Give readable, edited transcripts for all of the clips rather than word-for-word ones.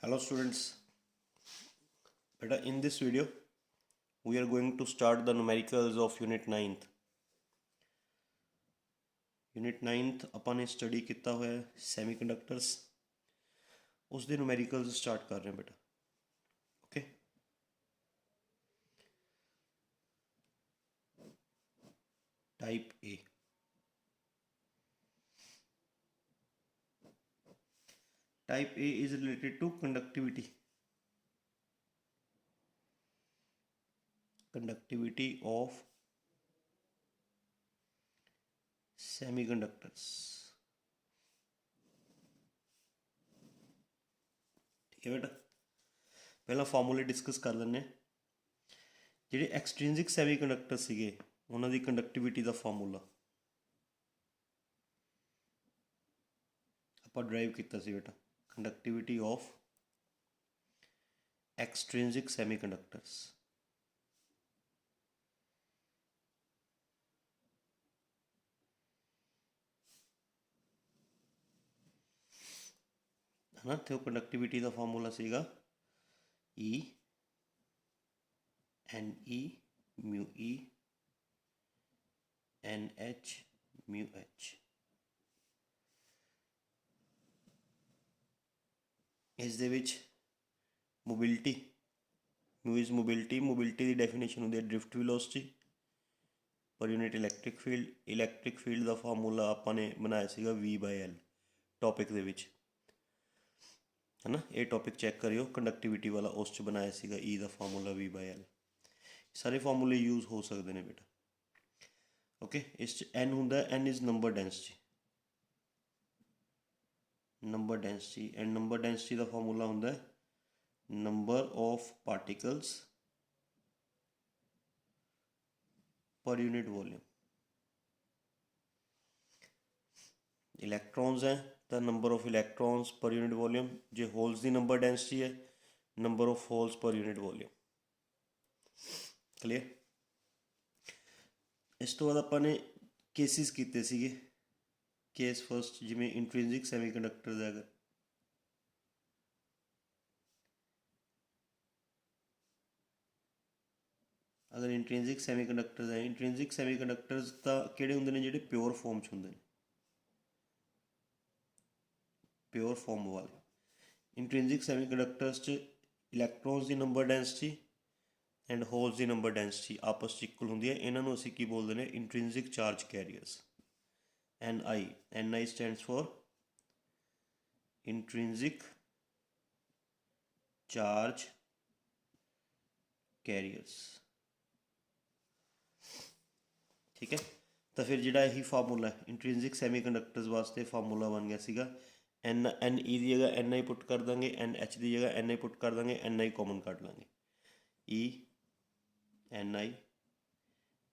Hello students, beta in this video we are going to start the numericals of unit 9th. Unit 9th ਆਪਾਂ ਨੇ study ਕੀਤਾ ਹੋਇਆ ਸੈਮੀਕੰਡਕਟਰਸ, ਉਸ ਦੇ numericals start ਕਰ ਰਹੇ ਹਾਂ ਬੇਟਾ. Okay, type A. Type A is related to conductivity of semiconductors. ठीक है बेटा, पहला फॉर्मूले डिस्कस कर लेने. ਜਿਹੜੇ ਐਕਸਟ੍ਰਿੰਸਿਕ ਸੈਮੀਕੰਡਕਟਰ ਸੀਗੇ ਉਹਨਾਂ ਦੀ ਕੰਡਕਟਿਵਿਟੀ ਦਾ ਫਾਰਮੂਲਾ ਆਪਾਂ ਡਰਾਈਵ ਕੀਤਾ ਸੀ ਬੇਟਾ. conductivity of extrinsic semiconductors. है ना, तो कंडक्टिविटी का फॉर्मूला सीगा E Ne mu E NH mu H. ਇਸ ਦੇ ਵਿੱਚ mobility, mu is mobility. Mobility ਦੀ ਡੈਫੀਨੇਸ਼ਨ ਹੁੰਦੀ ਹੈ drift velocity per unit electric field. Electric field ਦਾ ਫਾਰਮੂਲਾ ਆਪਾਂ ਨੇ ਬਣਾਇਆ ਸੀਗਾ V/L ਟੌਪਿਕ ਦੇ ਵਿੱਚ, ਹੈ ਨਾ. ਇਹ ਟੌਪਿਕ ਚੈੱਕ ਕਰਿਓ, ਕੰਡਕਟਿਵਿਟੀ ਵਾਲਾ ਉਸ 'ਚ ਬਣਾਇਆ ਸੀਗਾ E ਦਾ ਫਾਰਮੂਲਾ V/L. ਸਾਰੇ ਫਾਰਮੂਲੇ ਯੂਜ਼ ਹੋ ਸਕਦੇ ਨੇ ਬੇਟਾ. ਓਕੇ, ਇਸ 'ਚ N ਹੁੰਦਾ, N is number density. Number density and number density the formula ਹੁੰਦਾ ਨੰਬਰ ਆਫ ਪਾਰਟੀਕਲਸ ਪਰ ਯੂਨਿਟ ਵੋਲਿਊਮ. ਇਲੈਕਟ੍ਰॉन्स ਹੈ ਤਾਂ ਨੰਬਰ ਆਫ ਇਲੈਕਟ੍ਰॉन्स ਪਰ ਯੂਨਿਟ ਵੋਲਿਊਮ. ਜੇ ਹੋਲਸ ਦੀ ਨੰਬਰ ਡੈਂਸਿਟੀ ਹੈ, ਨੰਬਰ ਆਫ ਹੋਲਸ ਪਰ ਯੂਨਿਟ ਵੋਲਿਊਮ. ਕਲੀਅਰ. ਇਸ ਤੋਂ ਬਾਅਦ ਆਪਾਂ ਨੇ ਕੇਸਿਸ ਕੀਤੇ ਸੀਗੇ. ਕੇਸ ਫਸਟ, ਜਿਵੇਂ ਇੰਟ੍ਰਿੰਸਿਕ ਸੈਮੀਕੰਡਕਟਰ ਦਾ ਅਗਰ ਇੰਟ੍ਰਿੰਸਿਕ ਸੈਮੀਕੰਡਕਟਰਸ ਹੈ, ਇੰਟ੍ਰਿੰਸਿਕ ਸੈਮੀਕੰਡਕਟਰਸ ਤਾਂ ਕਿਹੜੇ ਹੁੰਦੇ ਨੇ, ਜਿਹੜੇ ਪਿਓਰ ਫਾਰਮ 'ਚ ਹੁੰਦੇ ਨੇ, ਪਿਓਰ ਫਾਰਮ ਵਾਲੇ. ਇੰਟ੍ਰਿੰਸਿਕ ਸੈਮੀਕੰਡਕਟਰਸ 'ਚ ਇਲੈਕਟ੍ਰॉन्स ਦੀ ਨੰਬਰ ਡੈਂਸਿਟੀ ਐਂਡ ਹੋਲਸ ਦੀ ਨੰਬਰ ਡੈਂਸਿਟੀ ਆਪਸ 'ਚ ਇਕੁਅਲ ਹੁੰਦੀ ਹੈ. ਇਹਨਾਂ ਨੂੰ ਅਸੀਂ ਕੀ ਬੋਲਦੇ ਨੇ, intrinsic charge carriers. Ni stands for intrinsic charge carriers. ठीक है, तो फिर ਜਿਹੜਾ ਇਹੀ ਫਾਰਮੂਲਾ ਇੰਟ੍ਰਿੰਸਿਕ ਸੈਮੀਕੰਡਕਟਰਸ ਵਾਸਤੇ ਫਾਰਮੂਲਾ ਬਣ ਗਿਆ ਸੀਗਾ Ne ਦੀ ਜਗ੍ਹਾ Ni ਪੁੱਟ ਕਰ ਦਾਂਗੇ, NH ਦੀ ਜਗ੍ਹਾ Ni ਪੁੱਟ ਕਰ ਦਾਂਗੇ, Ni ਕਾਮਨ ਕੱਢ ਲਾਂਗੇ. Ni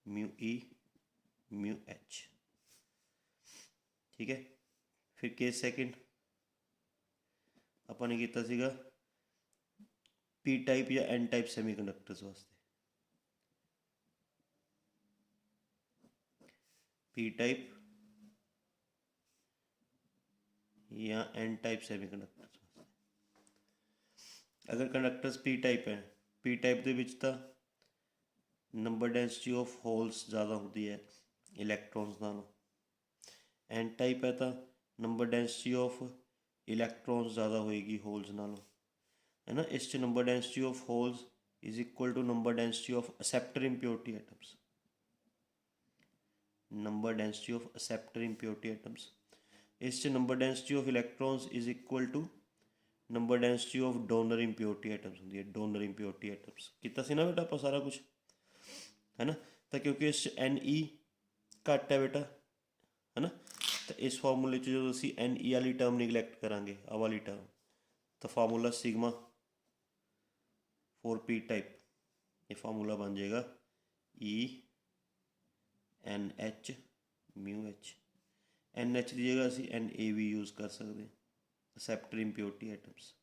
mu E mu H. ठीक है, फिर केस सैकेंड ਆਪਾਂ ਨੇ ਕੀਤਾ ਸੀਗਾ P टाइप या N टाइप ਸੈਮੀਕੰਡਕਟਰਸ ਵਾਸਤੇ. P टाइप या N टाइप ਸੈਮੀਕੰਡਕਟਰਸ ਵਾਸਤੇ. ਅਗਰ ਕੰਡਕਟਰਸ P टाइप ਹੈ, P टाइप ਦੇ ਵਿੱਚ ਤਾਂ ਨੰਬਰ ਡੈਂਸਿਟੀ ਆਫ ਹੋਲਸ ਜ਼ਿਆਦਾ ਹੁੰਦੀ ਹੈ ਇਲੈਕਟ੍ਰॉन्स ਨਾਲੋਂ. N टाइप है तो नंबर डेंसिटी ऑफ इलैक्ट्रॉन्स ज़्यादा होएगी होल्स नालों, है ना. इस number density of holes is equal to number density of acceptor impurity atoms. Number density of acceptor impurity atoms. इस number density of electrons is equal to number density of donor impurity atoms होंगी है. Donor impurity atoms किया सी ना बेटा आप सारा कुछ, है ना. तो क्योंकि इस Ne घट है बेटा, है ना, तो इस फार्मूले 'ਚ ਜਦੋਂ ਅਸੀਂ Ne ਵਾਲੀ ਟਰਮ ਨਿਗਲੈਕਟ ਕਰਾਂਗੇ, ਆਹ ਵਾਲੀ ਟਰਮ, ਤਾਂ formula sigma four P type, ਇਹ ਫਾਰਮੂਲਾ ਬਣ ਜਾਏਗਾ NH mu H. NH ਦੀ ਜਗ੍ਹਾ ਅਸੀਂ Na ਵੀ ਯੂਜ਼ ਕਰ ਸਕਦੇ ਹਾਂ, ਅਸੈਪਟਰ ਇੰਪਿਓਰਿਟੀ ਐਟਮਸ.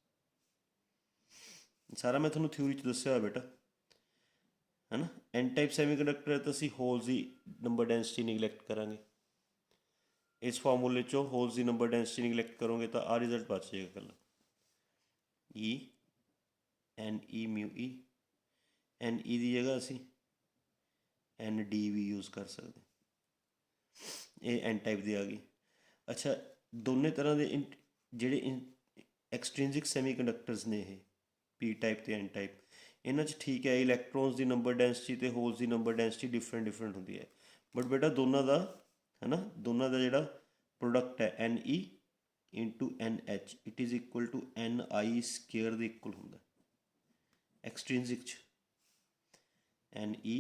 ਸਾਰਾ ਮੈਂ ਤੁਹਾਨੂੰ ਥਿਊਰੀ 'ਚ ਦੱਸਿਆ ਹੋਇਆ ਬੇਟਾ, ਹੈ ਨਾ. N टाइप ਸੈਮੀਕੰਡਕਟਰ ਤਾਂ ਅਸੀਂ ਹੋਲਸ ਦੀ ਨੰਬਰ ਡੈਂਸਿਟੀ ਨਿਗਲੈਕਟ ਕਰਾਂਗੇ. इस फार्मूले 'ਚੋਂ ਹੋਲਸ ਦੀ ਨੰਬਰ ਡੈਂਸਿਟੀ ਨਿਗਲੈਕਟ ਕਰੋਗੇ ਤਾਂ ਆਹ ਰਿਜ਼ਲਟ ਬਚ ਜਾਏਗਾ ਇਕੱਲਾ. E N E mu E N E की जगह असी एन डी भी यूज़ कर सकते, ये एन टाइप की आ गई। अच्छा दोनों तरह के ਜਿਹੜੇ एक्सट्रिंसिक सैमी कंडक्टर्स ने ये पी टाइप तो एन टाइप, इन्हों ठीक है इलैक्ट्रॉन्स की नंबर डेंसिटी तो होल्स की नंबर डेंसिटी डिफरेंट डिफरेंट होंगी है, बट बेटा दोनों का है ना, दोनों का जोड़ा प्रोडक्ट है N E into N H it is equal to N I square के इक्वल होंगे extrinsic N E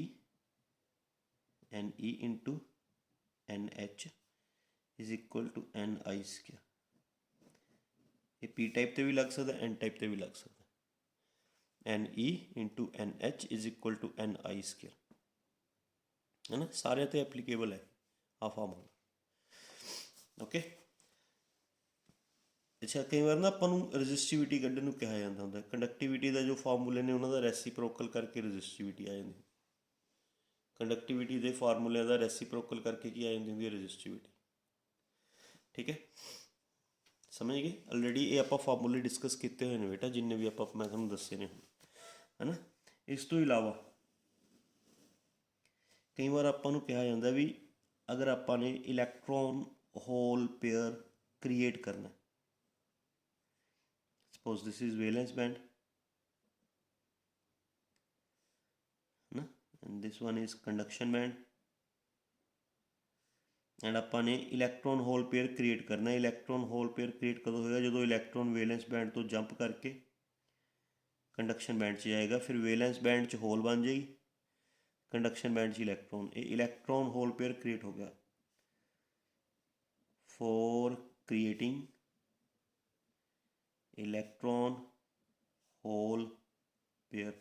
into N H is equal to N I square. ये पी टाइप पर भी लग सकता एन टाइप पर भी लग सकता, N E into N H is equal to N I square, है ना, सारे तो एप्लीकेबल है आ फार्मूला। ओके अच्छा कई बार ना अपन रजिस्टिविटी कढ़न कहा जाता होंगे, कंडक्टिविटी का जो फार्मूले ने उन्होंने रेसीप्रोकल करके रजिस्टिविटी आ जाती, कंडक्टिविटी के फार्मूले का रेसीप्रोकल करके की आ जाती होंगी रजिस्टिविटी। ठीक है समझ गए, ऑलरेडी ये आप फार्मूले डिस्कस किए हुए हैं बेटा जिन्हें भी आप मैं थोड़ा दसे ने है ना। इस तो इलावा कई बार आपको कहा जाता भी अगर आपने इलैक्ट्रॉन होल पेयर क्रिएट करना, suppose this is valence band है ना, and this one is conduction band, and आपने इलैक्ट्रॉन होल पेयर क्रिएट करना। इलैक्ट्रॉन होल पेयर क्रिएट कदों होगा जो इलैक्ट्रॉन वैलेंस बैंड तो जंप करके कंडक्शन बैंड च जाएगा, फिर वैलेंस बैंड च होल बन जाएगी, कंडक्शन बैंड च इलैक्ट्रॉन, ये इलैक्ट्रॉन होल पेयर क्रिएट हो गया for creating electron hole pair.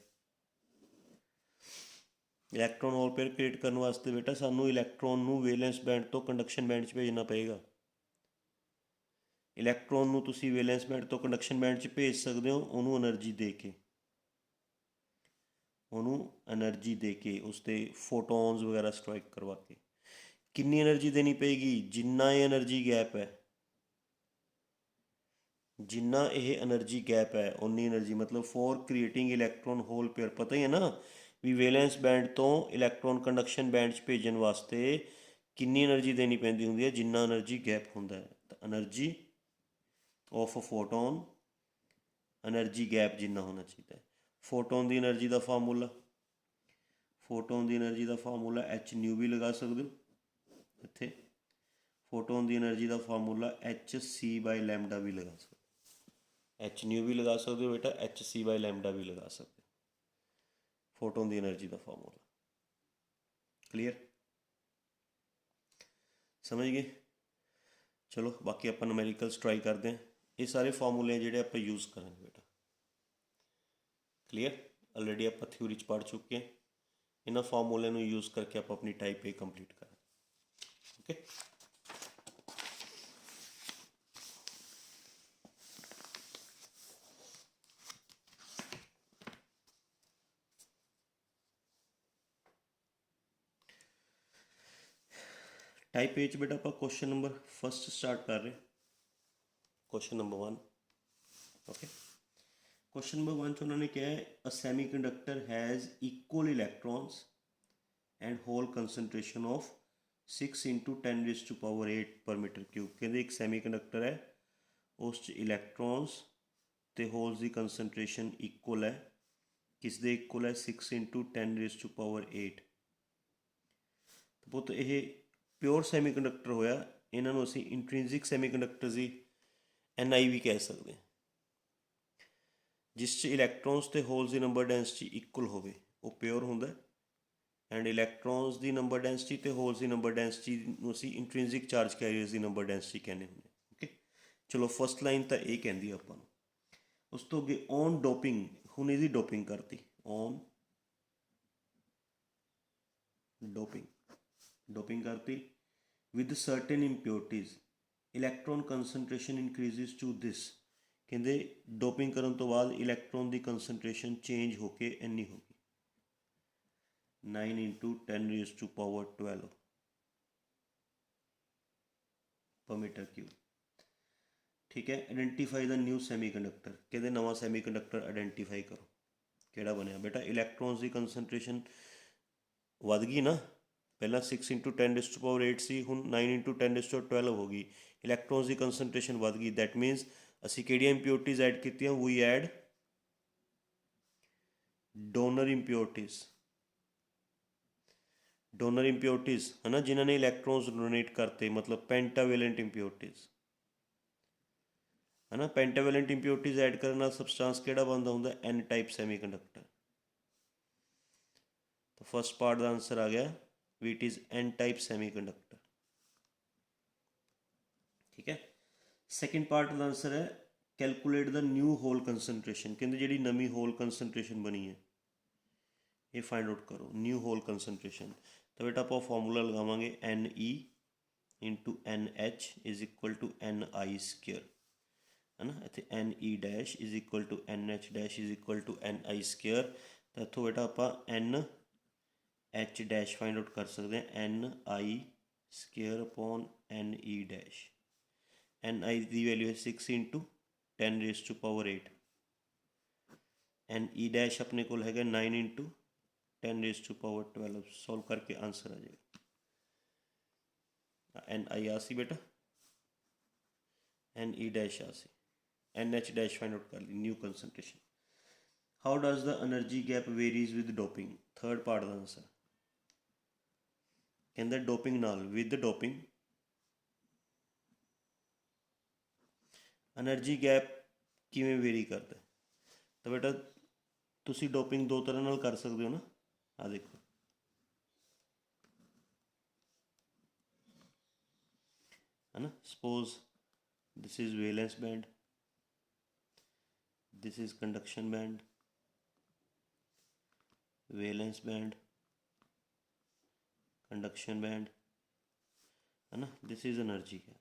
Electron hole pair create करने वास्ते बेटा सानू इलैक्ट्रॉन नू वैलेंस बैंड तो कंडक्शन बैंड च भेजना पएगा। इलैक्ट्रॉन नू तुसी वैलेंस बैंड तो कंडक्शन बैंड च भेज सकते हो उन्होंने एनर्जी दे के, उन्होंने एनर्जी दे के उसते फोटोन्स वगैरह स्ट्राइक करवा के। कितनी एनर्जी देनी पेगी, जिन्ना ये एनर्जी गैप है, जिन्ना ये एनर्जी गैप है उन्नी एनर्जी, मतलब for creating electron hole pair. पता ही है ना भी वैलेंस बैंड तो इलैक्ट्रॉन कंडक्शन बैंड च भेजन वास्ते कितनी एनर्जी देनी पैंदी हुंदी है, जिन्ना एनर्जी गैप होंदा है। तो energy of photon energy gap जिन्ना होना चाहिए। फोटोन की एनर्जी का फार्मूला, फोटोन की एनर्जी का फार्मूला एच न्यू भी लगा सकते हो इत्थे, फोटोन की एनर्जी का formula H C by lambda भी लगा सकते, एच न्यू भी लगा सकते हो बेटा, एच सी बाई लैमडा भी लगा सकते हो, फोटोन की एनर्जी का फार्मूला। क्लीयर समझ गए। चलो बाकी आप न्यूमेरिकल्स ट्राई करते हैं, ये सारे फार्मूले जोड़े आप यूज़ करेंगे बेटा। क्लीयर ऑलरेडी आप थ्योरी च पढ़ चुके हैं, इन्होंने फार्मूले यूज़ करके आप अपनी टाइप ए कंप्लीट करें। ओके टाइप ए बेटा आप क्वेश्चन नंबर फर्स्ट स्टार्ट कर रहे हैं, question number 1। Okay question number 1 च उन्होंने क्या है, a semiconductor has equal electrons and hole concentration of 6 into 10⁸ per metre cube. कहते एक सैमी कंडक्टर है उस इलैक्ट्रॉन्स तो होल्स की कंसनट्रेशन इक्वल है, किस दे इक्वल है 6 इंटू 10⁸। तो पुत ये प्योर सैमी कंडक्टर होया, इन्हों असी इंट्रिंसिक सैमी कंडक्टर्स की एन आई भी कह सकते हैं, जिस इलैक्ट्रॉन्स तो होल्स की नंबर डेंसिटी इक्वल हो वो प्योर होंगे, एंड इलैक्ट्रॉन्स की नंबर डेंसिटी तो होल्स की नंबर डेंसिटी असी इंट्रिंसिक चार्ज कैरियर्स की नंबर डेंसिटी कहने होंगे। ओके चलो फर्स्ट लाइन तो ये कहती है अपन, उस तो अगे ऑन डोपिंग, हुण इसकी डोपिंग करती, ऑन डोपिंग, डोपिंग करती with certain impurities electron concentration increases to this. कहते डोपिंग करने तो बाद इलैक्ट्रॉन की कंसनट्रेशन चेंज होके इन्नी होगी 9 इंटू 10⁻12 पर मीटर क्यूब। ठीक है। आइडेंटिफाई द न्यू सैमीकंडक्टर, कहते नवा सैमीकंडक्टर आइडेंटिफाई करो ਕਿਹੜਾ ਬਣਿਆ बेटा। इलैक्ट्रॉन्स की कंसनट्रेशन ਵੱਧ ਗਈ ਨਾ, ਪਹਿਲਾਂ 6 × 10⁸ ਸੀ, ਹੁਣ 9 × 10⁻12 ਹੋ ਗਈ। ਇਲੈਕਟ੍ਰੋਨਸ ਦੀ ਕੰਸਨਟ੍ਰੇਸ਼ਨ ਵੱਧ ਗਈ। ਦੈਟ ਮੀਨਸ ਅਸੀਂ ਕਿਹੜੀਆਂ ਇੰਪਿਓਰਟੀਜ਼ ਐਡ ਕੀਤੀਆਂ? ਵੀ ਐਡ ਡੋਨਰ ਇੰਪਿਓਰਟੀਜ਼। ਡੋਨਰ ਇੰਪਿਓਰਟੀਜ਼ ਹੈ ਨਾ, ਜਿਨ੍ਹਾਂ ਨੇ ਇਲੈਕਟ੍ਰੋਨਸ ਡੋਨੇਟ ਕਰਤੇ, ਮਤਲਬ ਪੈਂਟਾਵੇਲੈਂਟ ਇੰਪਿਓਰਟੀਜ਼ है ना। पेंटावेलेंट इंप्योरिटीज़ ऐड करने नाल सबसटेंस किहड़ा बनदा हुंदा? N type semiconductor. तो फर्स्ट पार्ट का आंसर आ गया भी it is N type semiconductor. ठीक है। सैकेंड पार्ट का आंसर है calculate the new hole concentration. कहते जिहड़ी नवीं होल कंसनट्रेशन बनी है ये फाइंड आउट करो, न्यू होल कंसनट्रेशन। तो बेटा आप फॉर्मूला लगावांगे Ne/NH=NI², है ना। इतने Ne'=NH'=NI²। तो इतों बेटा आप NH' फाइंड आउट कर सकते हैं, NI² NI की वैल्यू है 6 × 10⁸ Ne' अपने को है 9 × 10⁻12। सॉल्व करके आंसर आ जाएगा। NI आ सी बेटा, Ne' आ सी, NH' फाइंड आउट कर ली new concentration. How does the energy gap varies with doping? Third part का आंसर कहते डोपिंग नाल, विद डोपिंग एनर्जी गैप किवें वेरी करता है? तो बेटा तुसी डोपिंग दो तरह नाल कर सकते हो ना। आ देखो है ना, suppose this is valence band, this is conduction band, valence band, conduction band, है ना। दिस इज एनर्जी गैप,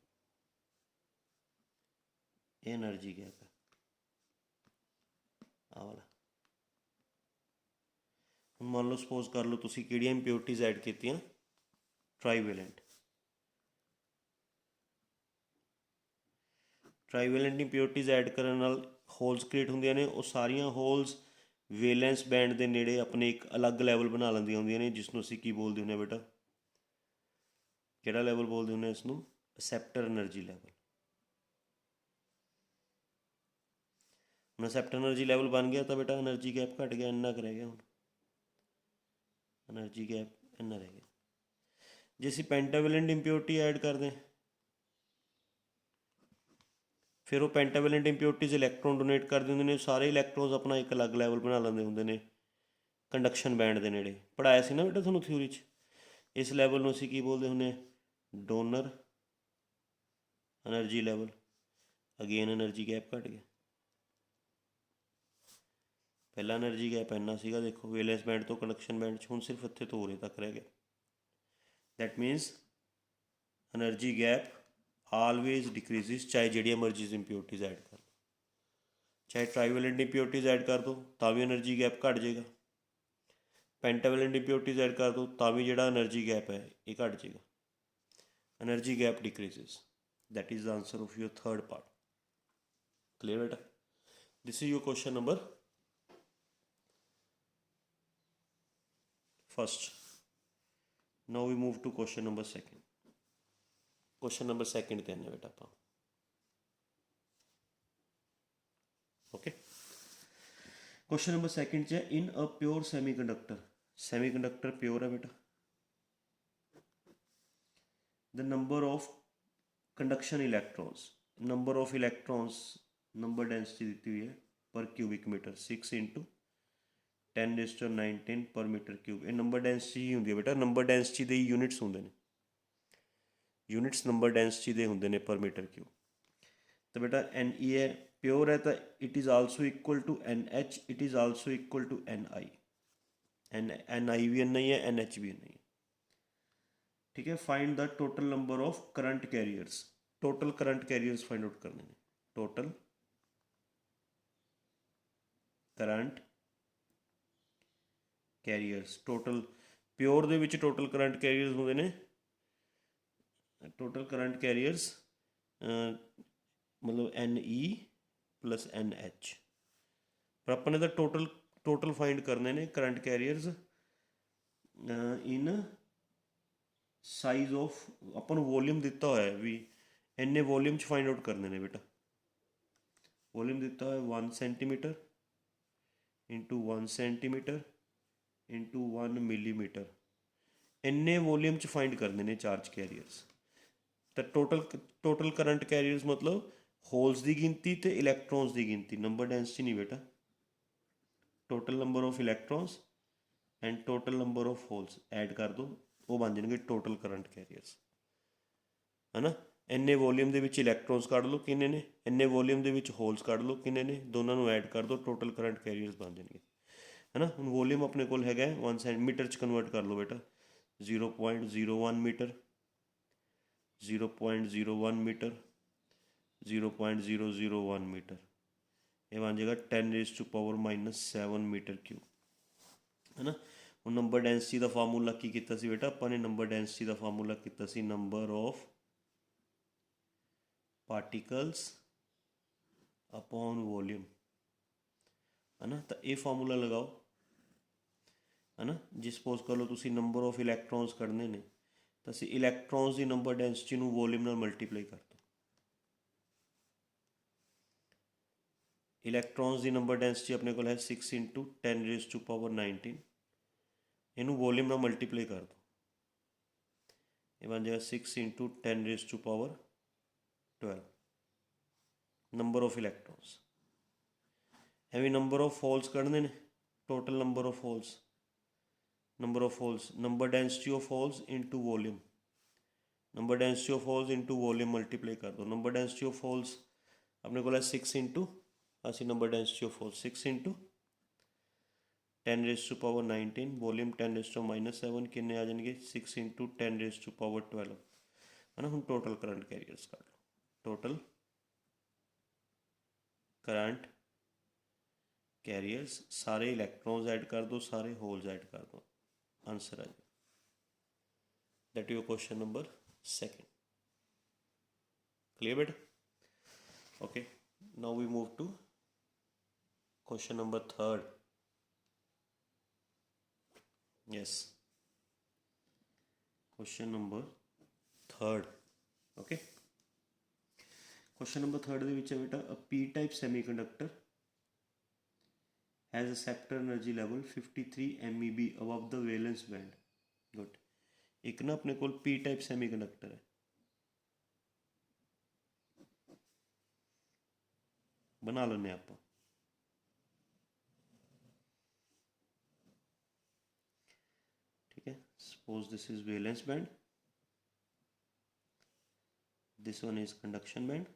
ये एनर्जी गैप है आ वाला। हम मान लो सपोज कर लो तुसी किहड़ियां इंप्योरिटीज़ ऐड कीतियां? ट्राईवेलेंट। ट्राईवेलेंट इंप्योरिटीज़ ऐड करने नाल होल्स क्रिएट होंदियां ने, वो सारियां होल्स वेलेंस बैंड के नेड़े अपने एक अलग लैवल बना लैंदियां होंदियां ने, जिसनों असीं की बोलते हुंदे बेटा? किहड़ा लैवल बोलते हुंदे इसनों? Acceptor energy level. ਹੁਣ एक्सेप्टर एनर्जी लैवल बन गया तो बेटा एनर्जी गैप घट गया, इन्ना क रह गया। हुण एनर्जी गैप इन्ना रह गया। जे असीं पेंटावेलेंट इंप्योरिटी ऐड कर दें फिर वो पेंटावेलेंट इंप्योरिटीज़ इलैक्ट्रॉन डोनेट कर देंगे ने, सारे इलैक्ट्रॉन्स अपना एक अलग लैवल बना लेंदे हुंदे ने कंडक्शन बैंड के नेड़े। पढ़ाया सी ना बेटा तुहानूं थ्योरी च। इस लैवल नूं असीं की बोलते हुंदे? Donor energy level. Again energy gap घट गया। पहला एनर्जी गैप इन्ना सीगा, देखो वेलेंस बैंड तो कंडक्शन बैंड हुण सिर्फ इत्थे तो उरे तक रह गया। That मीनस energy gap always decreases, चाहे जिहड़ियां मर्जी इंप्योरिटीज़ ऐड कर लो। चाहे ट्राईवेलेंट इंप्योरिटीज़ ऐड कर दो तो भी एनर्जी गैप घट जाएगा, पेंटावेलेंट इंप्योरिटीज़ ऐड कर दो तो भी जिहड़ा एनर्जी गैप है ये घट जाएगा। Energy gap decreases. That is the answer of your third part. Clear बेटा? This is your question number first. Now we move to question number second. Question number second ते आने बेटा आप। ओके, क्वेश्चन नंबर सैकेंड च इन a pure सैमीकंडक्टर pure है बेटा। The number of conduction electrons, number of electrons, number density दी हुई है पर cubic metre 6 × 10⁻19 per metre cube. ये नंबर डेंसिटी ही होंगी है बेटा। नंबर डेंसिटी के यूनिट्स होंगे ने, यूनिट्स नंबर डेंसिटी के होंगे ने पर मीटर क्यूब। तो बेटा Ne है प्योर है तो it is also equal to NH, it is also equal to Ni। Ni भी Ni है, NH भी Ni है। ठीक है। Find the total number of current carriers. Total current carriers find out करने हैं। Total current carriers, total pure दे विच टोटल करंट कैरियर्स होंदे ने, टोटल करंट कैरियर्स मतलब Ne+NH। पर अपने तो टोटल फाइंड करने ने current carriers in size of, upon volume दिता हुआ है भी इन्ने वॉल्यूम च फाइंड आउट करने ने बेटा। वॉल्यूम दिता हुआ है 1 centimetre into 1 centimetre into 1 millimetre, इन्ने वॉल्यूम च फाइंड करने ने चार्ज कैरियर्स। तो टोटल करंट कैरियर्स मतलब होल्स की गिनती तो इलैक्ट्रॉन्स की गिनती, नंबर डेंसिटी नहीं बेटा। Total number of electrons and total number of holes add कर दो, वो बन जाएंगे टोटल करंट कैरियर्स, है ना। इन्ने वॉल्यूम के इलैक्ट्रॉन्स कढ़ लो किन्ने ने, इन्ने वॉल्यूम के होल्स कढ़ लो किन्ने ने, दोनों को ऐड कर दो, टोटल करंट कैरियर्स बन जाएंगे, है ना। हुण वॉल्यूम अपने को है 1 सेंटीमीटर च कन्वर्ट कर लो बेटा, 0.01 मीटर, 0.01 मीटर, 0.001 मीटर, ये बन जाएगा 10⁻⁻7 मीटर क्यूब, है ना। हुण नंबर डेंसिटी का फार्मूला की किया सी बेटा, अपने नंबर डेंसिटी का फार्मूला किया सी number of particles upon volume, है ना। तो ये फार्मूला लगाओ, है ना। जे सपोज कर लो तुसी नंबर ऑफ इलैक्ट्रॉन्स कढ़ने ने, तो असीं इलैक्ट्रॉन्स की नंबर डेंसिटी नूं वॉल्यूम नाल मल्टीप्लाई कर दो। इलैक्ट्रॉन्स की नंबर डेंसिटी अपने को है 6 × 10⁻19, इनू वॉल्यूम नाल मल्टीप्लाई कर दो, ये बन जाएगा 6 × 10⁻12 नंबर ऑफ इलैक्ट्रॉन्स। एवं नंबर ऑफ होल्स कढ़ने ने, total number of holes, number density of holes into volume, number density of holes into volume multiply कर दो। नंबर डेंसिटी ऑफ होल्स अपने को 6 इंटू असी number density of holes 6 × 10⁻19, volume 10⁻⁻7 किन्ने आ जाएंगे 6 × 10⁻12, है ना। हम टोटल करंट कैरियर्स कर लो, टोटल करंट कैरियर्स, सारे इलैक्ट्रॉन्स ऐड कर दो, सारे होल्स ऐड कर दो, आंसर आ जाए। That your question number 2। Clear बेटा? Okay, now we move to question number 3। Yes, question number 3। Okay, question number 3 ਦੇ ਵਿੱਚ ਹੈ बेटा, a P type semiconductor has a sector energy level 53 MeV above the valence band। Good. एक ना अपने को P type semiconductor है, बना लेने आप। ठीक है, suppose this is valence band, this one is conduction band,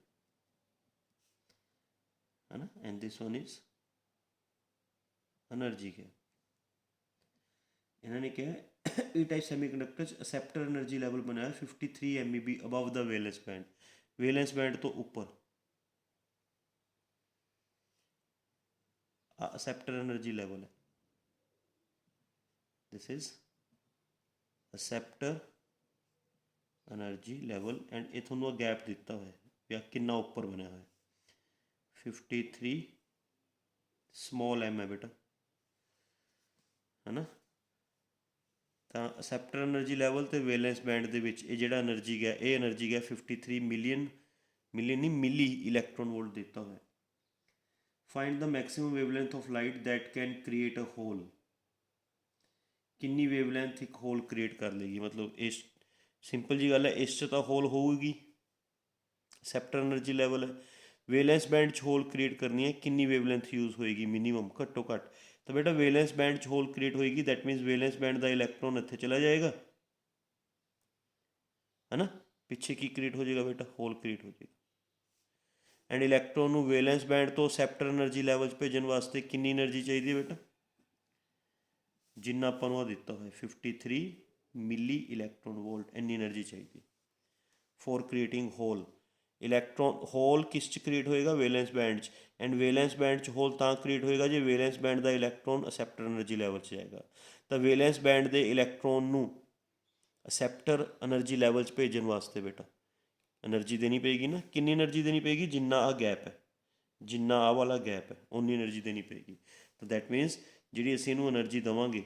है ना, and this one is energy के। इन्होंने क्या है, E type semiconductor acceptor energy level बनाया 53 MeV above the valence band, valence band तो ऊपर एक्सेप्टर एनर्जी लेवल है, this is acceptor energy level, and ये थोड़ा गैप दिता हुआ है या कितना ऊपर बनया हुआ है, 53 स्मॉल m है बेटा, है ना। तो एक्सेप्टर एनर्जी लैवल तो वैलेंस बैंड के जो एनर्जी गया, ये एनर्जी गया 53 मिलियन नहीं मिली इलैक्ट्रॉन वोल्ट दिता हुआ है। Find the maximum wavelength of light that can create a hole, किन्नी वेवलेंथ एक होल क्रिएट कर लेगी, मतलब इस सिंपल जी गल है, इस तो होल होगी, एक्सेप्टर एनर्जी लैवल है, वैलेंस बैंड च होल क्रिएट करनी है, किन्नी वेवलेंथ यूज़ होएगी, मिनीमम घट्टो घट्ट। तो बेटा वैलेंस बैंड च होल क्रिएट होएगी, दैट मीनस वैलेंस बैंड का इलैक्ट्रॉन इत्थे चला जाएगा, है ना। पिछे की क्रिएट हो जाएगा बेटा, होल क्रिएट हो जाएगा, एंड इलैक्ट्रॉन को वैलेंस बैंड तो एक्सेप्टर एनर्जी लैवल भेजने वास्ते किन्नी एनर्जी चाहिए बेटा, जिन्ना आपां नूं दिता हुआ 53 मिली इलैक्ट्रॉन वोल्ट, इन्नी एनर्जी चाहिए for creating hole. Electron hole किस च क्रिएट होएगा, वैलेंस बैंड च, एंड वैलेंस बैंड च होल तां क्रिएट होएगा जो वैलेंस बैंड का इलैक्ट्रॉन एक्सेप्टर एनर्जी लैवल च जाएगा। तो वैलेंस बैंड के इलैक्ट्रॉन नूं एक्सेप्टर एनर्जी लैवल च भेजने वास्ते बेटा, एनर्जी देनी पेगी ना, कितनी एनर्जी देनी पेगी, जिन्ना आ गैप है, जिन्ना आ वाला गैप है उन्नी एनर्जी देनी पेगी। तो दैट मीनस जी असीं इहनूं एनर्जी देवांगे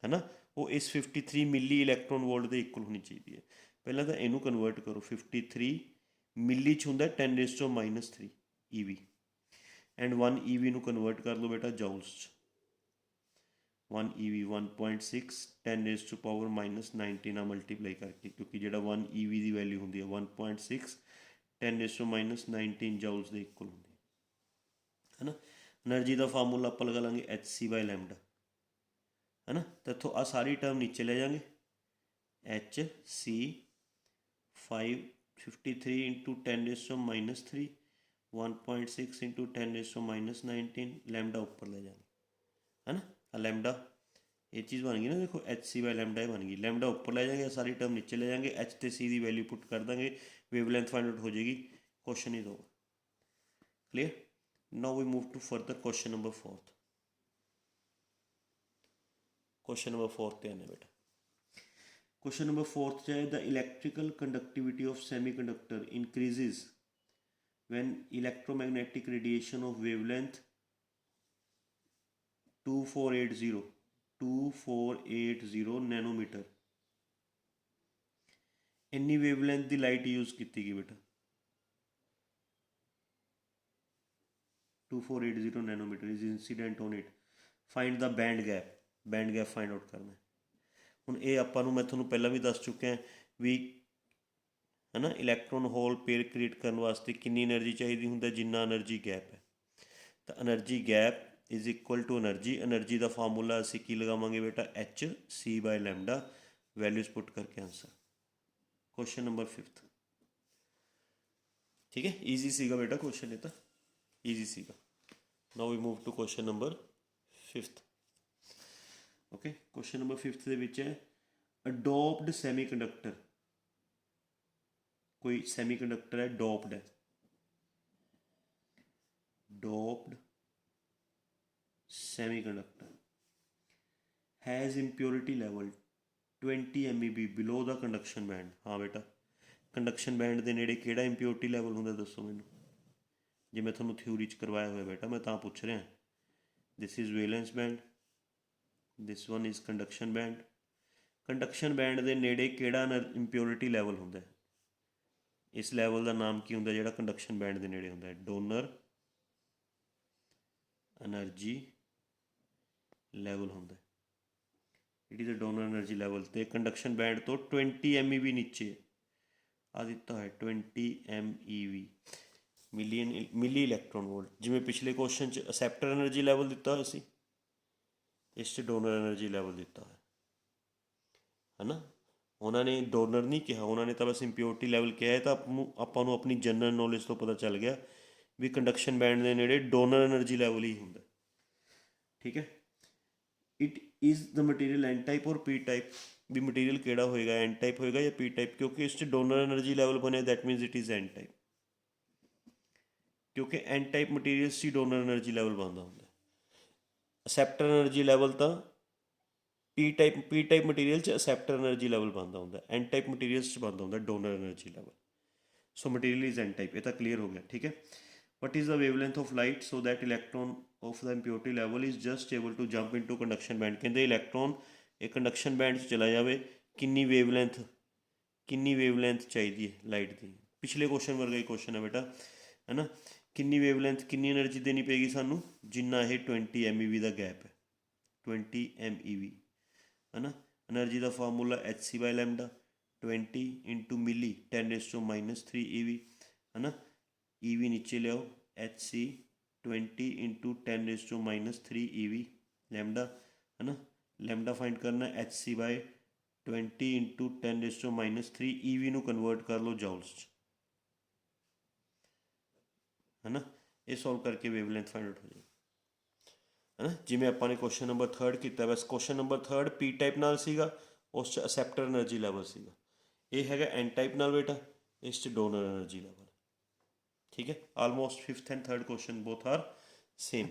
है ना, वो इस 53 मिली इलैक्ट्रॉन वोल्ट के इक्वल होनी चाहिए है। पहला तो इनू कन्वर्ट करो, 53 मिली च हुंदा 10⁻³ EV एंड 1 EV नू कन्वर्ट कर लो बेटा जॉल्स च। 1 EV 1.6 10⁻⁻19 मल्टीप्लाई करके, क्योंकि जो 1 EV की वैल्यू होंगी है 1.6 10⁻⁻19 जॉल्स के इक्वल होंगी है ना। एनर्जी का फार्मूला आप लगा लेंगे Hc/λ है ना। तो इतों आ सारी टर्म नीचे ले जाएंगे, Hc 53 इंटू 10⁻³ 1.6 इंटू 10⁻19 लैम्डा ऊपर ले जाएंगे है ना। लैम्डा ये चीज़ बन गई ना, देखो Hc/λ बन गई, लैम्डा ऊपर ले जाएंगे, सारी टर्म नीचे ले जाएंगे, H तो C की वैल्यू पुट कर देंगे, वेवलेंथ फाइंड आउट हो जाएगी, क्वेश्चन ही दो। Clear. Now we move to further question number 4। Question number 4 पे आने बेटा। क्वेश्चन नंबर 4 है the electrical conductivity of semiconductor increases when electromagnetic radiation of wavelength 2480 nanometre इन्नी वेवलेंथ की लाइट यूज की गई बेटा, 2480 nanometre is incident on it, find the band gap, band gap find out करना है। ਹੁਣ ਇਹ ਆਪਾਂ ਨੂੰ ਮੈਂ ਤੁਹਾਨੂੰ ਪਹਿਲਾਂ ਵੀ ਦੱਸ ਚੁੱਕਿਆ ਵੀ ਹੈ ਨਾ, ਇਲੈਕਟ੍ਰੋਨ ਹੋਲ ਪੇਅਰ ਕ੍ਰੀਏਟ ਕਰਨ ਵਾਸਤੇ ਕਿੰਨੀ ਐਨਰਜੀ ਚਾਹੀਦੀ ਹੁੰਦਾ, ਜਿੰਨਾ ਐਨਰਜੀ ਗੈਪ ਹੈ। ਤਾਂ energy gap is equal to energy ਦਾ ਫਾਰਮੂਲਾ ਅਸੀਂ ਕੀ ਲਗਾਵਾਂਗੇ ਬੇਟਾ, Hc/λ, ਵੈਲਿਊਜ਼ ਪੁੱਟ ਕਰਕੇ ਆਂਸਰ। क्वेश्चन नंबर 5 ठीक है, ईजी सीगा बेटा क्वेश्चन, ये तो ईजी सीगा। Now we move to question number 5। Okay, question number 5 ਦੇ ਵਿੱਚ है अडोप्ड सैमीकंडक्टर, कोई सैमीकंडक्टर है डोप्ड है, doped semiconductor has impurity level 20 MeV below the conduction band. हाँ बेटा, कंडक्शन बैंड के नेड़े किहड़ा इंप्योरिटी लैवल होंदा, दसो मैनू, जे मैं थोनों थ्योरी च करवाया हुआ बेटा, मैं तां पुछ रहा। This is valence band, this one is conduction band. Conduction band के नेड़े किहड़ा इंप्योरिटी लैवल होंदा है, इस लैवल का नाम की होंदा जिहड़ा कंडक्शन बैंड के नेड़े होंदा है, डोनर एनर्जी लैवल होंदा है। It is a donor energy level, तो कंडक्शन बैंड तो 20 MeV नीचे आ दिता है, 20 MeV मिली इलैक्ट्रॉन वोल्ट। जिमें पिछले क्वेश्चन च असैप्टर एनर्जी लैवल दिता हुआ सी, इस डोनर एनर्जी लैवल दिता है ना। उन्होंने डोनर नहीं कहा, उन्होंने तो बस इंप्योरिटी लैवल कहा है। तो आपां नूं अपनी जनरल नॉलेज तो पता चल गया भी कंडक्शन बैंड के नेड़े डोनर एनर्जी लैवल ही होंदा, ठीक है। It is the material N type और पी टाइप, भी मटीरियल केड़ा होएगा, एन टाइप होएगा या पी टाइप, क्योंकि इस डोनर एनर्जी लैवल बने, that मीनस it is N type, क्योंकि एन टाइप मटीरियल से डोनर एनर्जी लैवल बनता होंगे। असैप्टर एनर्जी लैवल तो पी टाइप मटीरियल च असैप्टर एनर्जी लैवल बनता होंगे, एन टाइप मटीरियल्स च बनता होंगे donor energy level. So material is N type, ये तो क्लीयर हो गया, ठीक है। What is the wavelength of light so that electron of the impurity level is just able to jump into conduction band. कहते electron एक conduction band चला जाए, कितनी वेवलेंथ चाहिए है लाइट की। पिछले क्वेश्चन वर्गा ही क्वेश्चन है बेटा, है ना। कितनी वेवलेंथ, कितनी एनर्जी देनी पेगी सानू, जिन्ना ये 20 MeV का गैप है, 20 MeV है ना। एनर्जी का फार्मूला Hc/λ 20 इंटू मिली 10⁻³ EV है ना। EV नीचे ले आओ, Hc 20 इंटू 10⁻³ EV लैम्डा है ना। लैम्डा फाइंड करना Hc/20 इंटू 10⁻³ EV नू कन्वर्ट कर लो जॉल्स है ना। ये सॉल्व करके वेवलेंथ फाइंड आउट हो जाए है ना। जिमें आपां ने क्वेश्चन नंबर 3 किया, बस क्वेश्चन नंबर 3 पी टाइप नाल सीगा, उस असैप्टर एनर्जी लैवल सीगा। ये हैगा एन टाइप नाल बेटा, इस डोनर एनर्जी लैवल, ठीक है। Almost 5th and 3rd question both are same,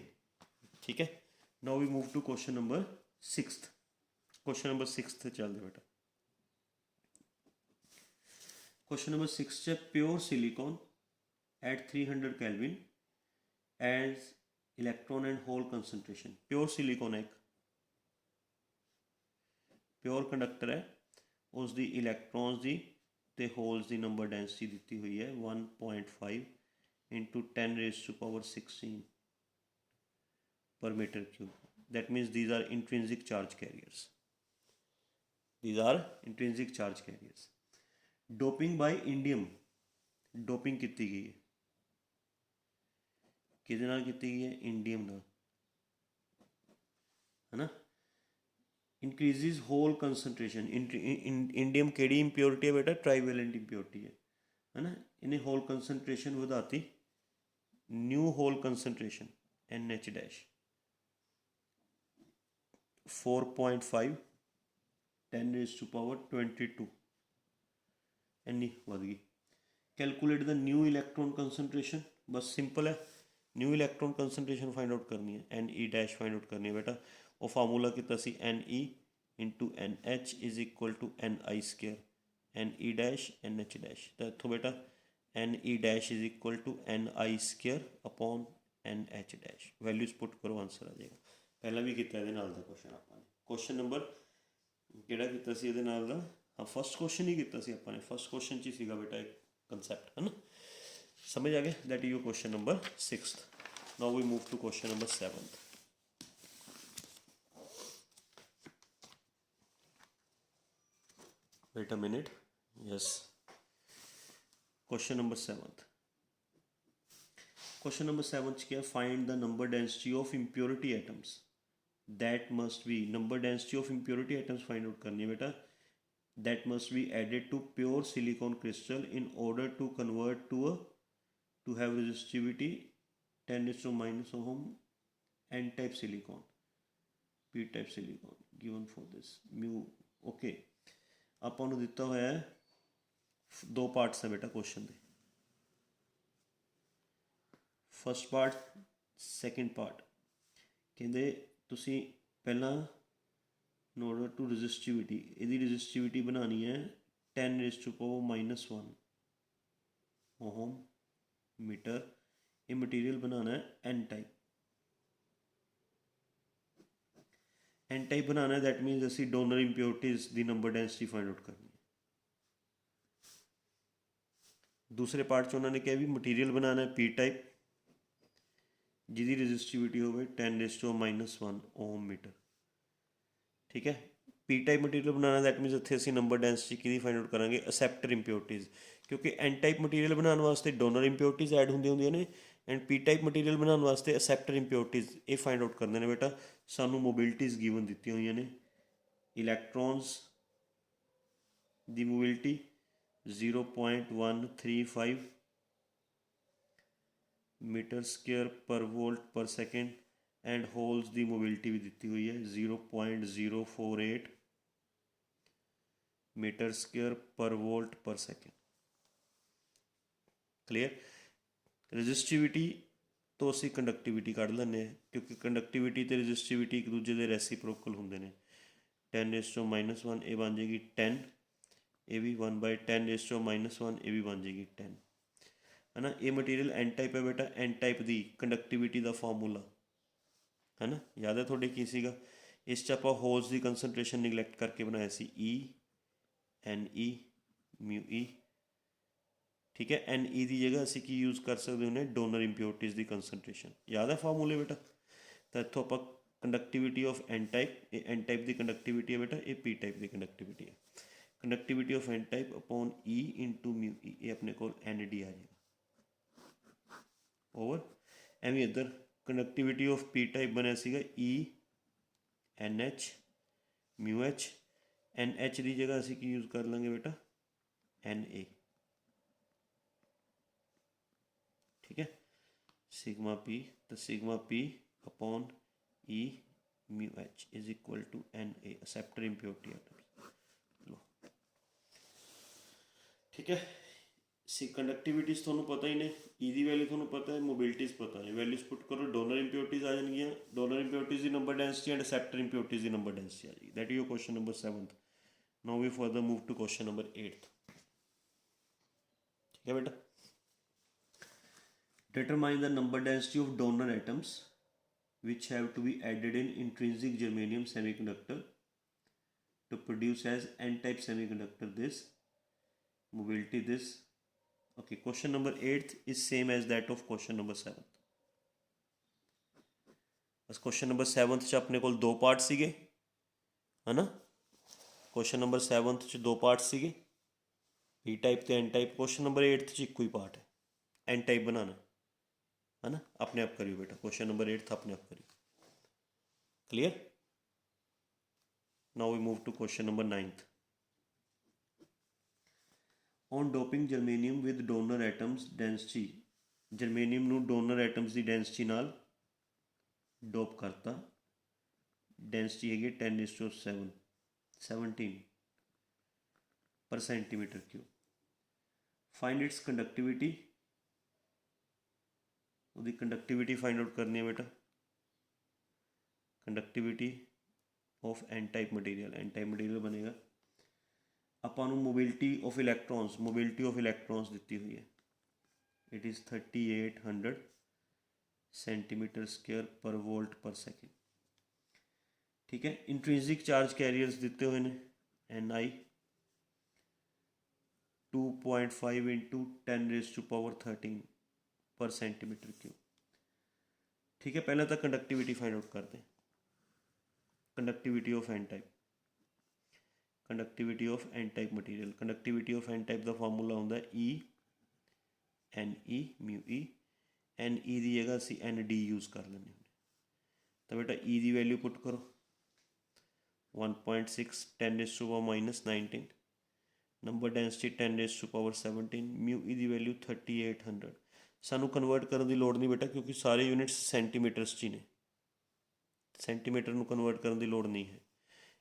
ठीक है। Now we move to question number 6th। Question number 6th चलते बेटा। क्वेश्चन नंबर 6 च pure silicon at 300 Kelvin as electron and hole concentration. Pure silicon है, एक pure conductor है, उसकी इलैक्ट्रॉन्स की ते होल्स की नंबर डेंसिटी दी हुई है 1.5 into 10⁻16 per meter cube. That means these are intrinsic charge carriers. These are intrinsic charge carriers. Doping by indium. Doping ਕੀਤੀ ਗਈ ਹੈ, ਕਿਹਦੇ ਨਾਲ ਕੀਤੀ ਗਈ ਹੈ? ਇੰਡੀਅਮ ਨਾਲ, है ना। Increases hole concentration. इंडियम ਕਿਹੜੀ इंप्योरिटी है बेटा? ट्राईवेलेंट इंप्योरिटी है ना। इन्हें होल कंसनट्रेशन ਵਧਾਤੀ, new hole concentration NH dash 4.5 10⁻22 ਇੰਨੀ ਵਧ ਗਈ। Calculate the new electron concentration. बस सिंपल है, new electron concentration find out करनी है, NE डैश फाइंड आउट करनी है बेटा। वो फार्मूला कितना सी NE into NH is equal to NI square, NE dash NH dash. तो इतों बेटा NE dash is equal to NI square upon NH dash. Values put करो, आंसर आ जाएगा। पहला भी किया ये क्वेश्चन आपने, क्वेश्चन नंबर ਕਿਹੜਾ ਕੀਤਾ ਸੀ ਇਹਦੇ ਨਾਲ ਦਾ? हाँ फस्ट क्वेश्चन ही किया ਸੀ ਆਪਾਂ ਨੇ। फस्ट क्वेश्चन 'ਚ ਹੀ ਸੀਗਾ बेटा एक कंसैप्ट, है ना। समझ आ गया? That is your question number 6। Now we move to question number 7। Wait a minute, yes. Question number 7। Question number 7 क्या? Find the number density of impurity atoms that must be. Number density of impurity atoms find out करनी है बेटा। that must be added to pure silicon crystal in order to convert to have resistivity 10⁻⁻ ohm n type silicon, p type silicon given for this mu। okay, ਆਪਾਂ ਨੂੰ ਦਿੱਤਾ ਹੋਇਆ ਹੈ ਦੋ parts ਹੈ ਬੇਟਾ क्वेश्चन ਦੇ। First part, second part. ਕਹਿੰਦੇ ਤੁਸੀਂ ਪਹਿਲਾਂ in order to resistivity, ਇਹਦੀ resistivity ਬਣਾਉਣੀ ਹੈ 10⁻⁻1 ओहम मीटर। ये मटीरियल बनाना है N टाइप। N टाइप बनाना है, दैट मीनस असी डोनर इंप्योरिटीज़ की नंबर डेंसिटी फाइंड आउट करनी है। दूसरे पार्ट 'ਚ उन्होंने कहा भी मटीरियल बनाना है P टाइप जिसकी रजिस्टिविटी हो 10⁻⁻1 ओहम मीटर। ठीक है, P type material banana, that मीनस इतने असी नंबर डेंसिटी कि फाइंड आउट करांगे असैप्टर इंप्योरिटीज़, क्योंकि N टाइप मटीरियल बनाने वास्ते डोनर इंप्योरिटीज़ ऐड होंदियां ने एंड P टाइप मटीरियल बनाने वास्ते असैप्टर इंप्योरिटीज़ ये फाइंड आउट करते हैं बेटा। सानू मोबिलिटीज़ गिवन दी हुई ने, इलैक्ट्रॉन्स दी मोबिलिटी 0.135 मीटर स्क्वेयर पर वोल्ट पर सैकेंड एंड होल्स की मोबिलिटी भी दी हुई है 0.048 मीटर स्क्वेयर पर वोल्ट पर सैकेंड। क्लीयर? रजिस्टिविटी तो असी कंडक्टिविटी कढ़ लें, क्योंकि कंडक्टिविटी तो रजिस्टिविटी एक दूजे के रेसिप्रोकल होंगे ने। 10⁻⁻1 ये बन जाएगी 10, ये भी 1/10⁻⁻1 ये भी बन जाएगी 10, है ना। ये मटीरियल N टाइप है बेटा। N टाइप की कंडक्टिविटी का फॉर्मूला है ना, याद है थोड़े की सीगा? इस आप होल्स की कंसनट्रेशन निगलैक्ट करके बनाया सी E NE μE। ठीक है, NE की जगह असी की यूज़ कर सकते हैं डोनर इंप्योरिटीज़ की कंसनट्रेशन। याद है फॉर्मूले बेटा? तो इतों आप कंडक्टिविटी ऑफ N टाइप, ये N टाइप की कंडक्टिविटी है बेटा, ये P टाइप की कंडक्टिविटी है। Conductivity of N type upon E into μE, ये अपने को ND आ जाएगा ओवर। एवं इधर कंडक्टिविटी ऑफ P टाइप बनया सीगा E NH μH। NH की जगह असी की यूज़ कर लेंगे बेटा Na। ठीक है, सिग्मा P, तो sigma P upon E μH is equal to Na, acceptor impurity atoms. लो ठीक है, सी कंडक्टिविटीज़ थोड़ा पता ही ने, ई की वैल्यू थोड़ा पता है, मोबिलिटीज़ पता है। वैल्यूज पुट करो, डोनर इंप्योरिटीज़ आ जाएगी, डोनर इंप्योरिटीज़ की number density and acceptor impurities की नंबर डेंसिटी आ जाएगी। That is your question number 7। Now we further move to question number 8। क्या बेटा? Determine the number density of donor atoms which have to be added in intrinsic germanium semiconductor to produce as n-type semiconductor this, mobility this. Okay, question number 8 is same as that of question number 7. बस question number 7 ਚ ਆਪਣੇ ਕੋਲ 2 part ਸੀਗੇ ਹੈ ਨਾ। Question number 7 ਚ 2 part ਸੀਗੇ, ਪੀ type ਤੇ ਐਨ ਟਾਈਪ। क्वेश्चन नंबर 8 ਚ ਇੱਕੋ ਹੀ ਪਾर्ट ਹੈ, एन टाइप बनाना है ना। अपने आप करियो बेटा, क्वेश्चन नंबर 8 अपने आप करियो। Clear? Now we move to question number 9th। On doping germanium with donor atoms density, germanium नू डोनर एटम्स की डेंसिटी नाल डोप करता, डेंसिटी हैगी 10⁻7 17 पर centimetre cube. Find its conductivity, ਉਹਦੀ ਕੰਡਕਟਿਵਿਟੀ ਫਾइंड आउट करनी है बेटा। Conductivity of N type material, N type material बनेगा। ਆਪਾਂ ਨੂੰ mobility of electrons, mobility of electrons दी हुई है, इट इज़ 3800 सेंटीमीटर स्क्वायर पर वोल्ट पर सेकेंड। ठीक है। इंट्रिंसिक चार्ज कैरियर्स दिते हुए हैं, NI 2.5 × 10⁻13 पर सेंटीमीटर क्यूब। ठीक है, पहले तो कंडक्टिविटी फाइंड आउट करते हैं। Conductivity of N type, conductivity of N type material, conductivity of N type का फार्मूला होंगे E NE μE। NE की जगह असी ND यूज़ कर लेंगे। तो बेटा E की वैल्यू पुट करो 1.6 10⁻−19, नंबर डेंसिटी 10⁻17, μE की वैल्यू 3800। सानू कन्वर्ट करने की लोड़ नहीं बेटा, क्योंकि सारे यूनिट्स सेंटीमीटरस च ही ने, सेंटीमीटर में कन्वर्ट करने की लोड़ नहीं है।